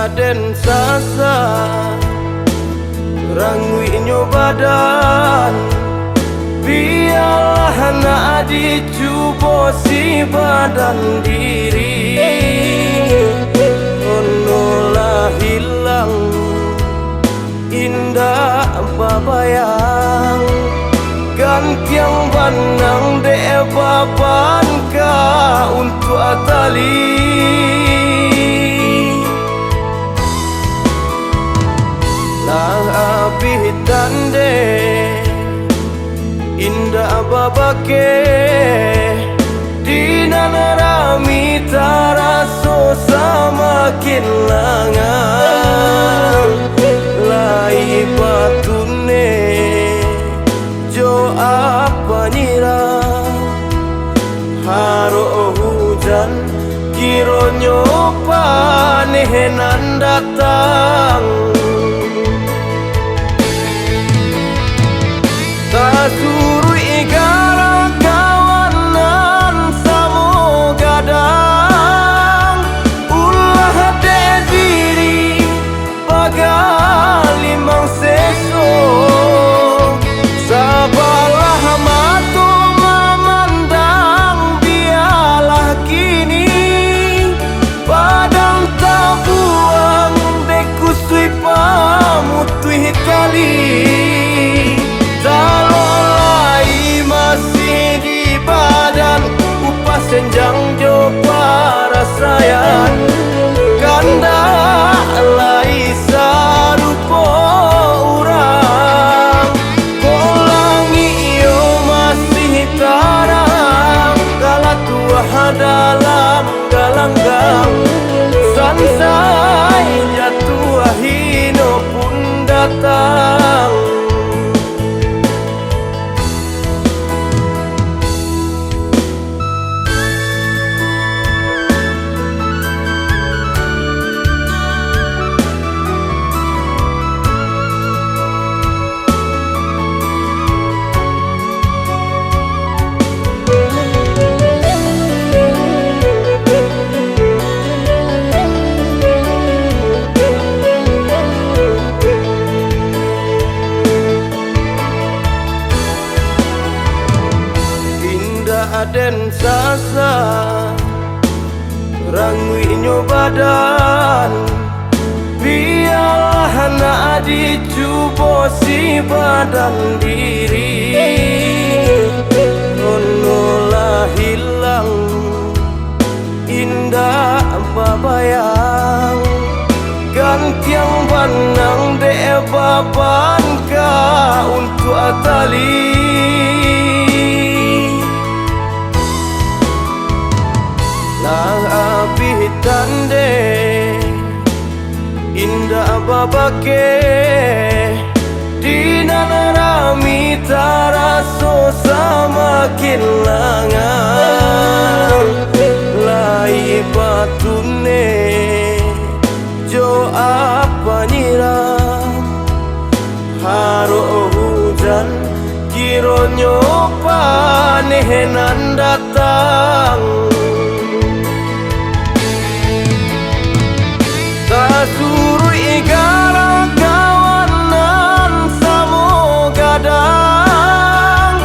aden sasa rangui nyo badan biarlah nak dicuba si badan diri onolah hilang indah babayang gantiang banang de baban ka untuk atali lang abitan de indah babake di nanarami taraso samakin langang lai patune jo apa nyirang haro hujan kironyo panehenan datang kasuru igara kawanan samo gadang ulah de diri bagali mang seso sabarlah matu memandang biarlah kini padang tabuang dekusui pamutui tali talolai masih di badan upah senjang jo parasayan kanda lai sarupo urang kolangi yo masih tarang kala tua dalam galanggang sansai jatuh hino pun datang aden sasa rangui nyo badan biarlah nak dicuba si badan diri onolah hilang indah babayang gantiang banang de baban ka untuk atali lang abitan de indah babake di nanarami taraso samakin langang lai patune jo apa nyirang haro hujan kironyo panehenan datang kasuru igara kawanan samo gadang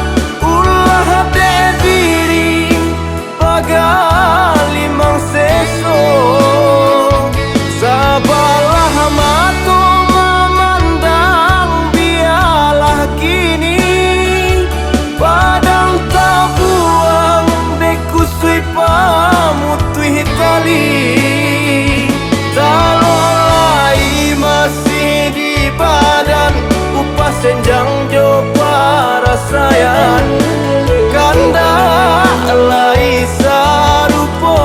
ulah de diri bagali mang seso sabarlah matu memandang biarlah kini padang tabuang dekusui pamutui tali talolai masih di badan upah senjang jo parasayan kanda lai sarupo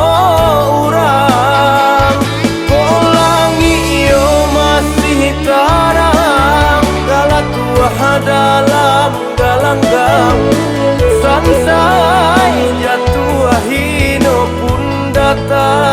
urang kolangi yo masih tarang kala tua dalam galanggang sansai jatuh hino pun datang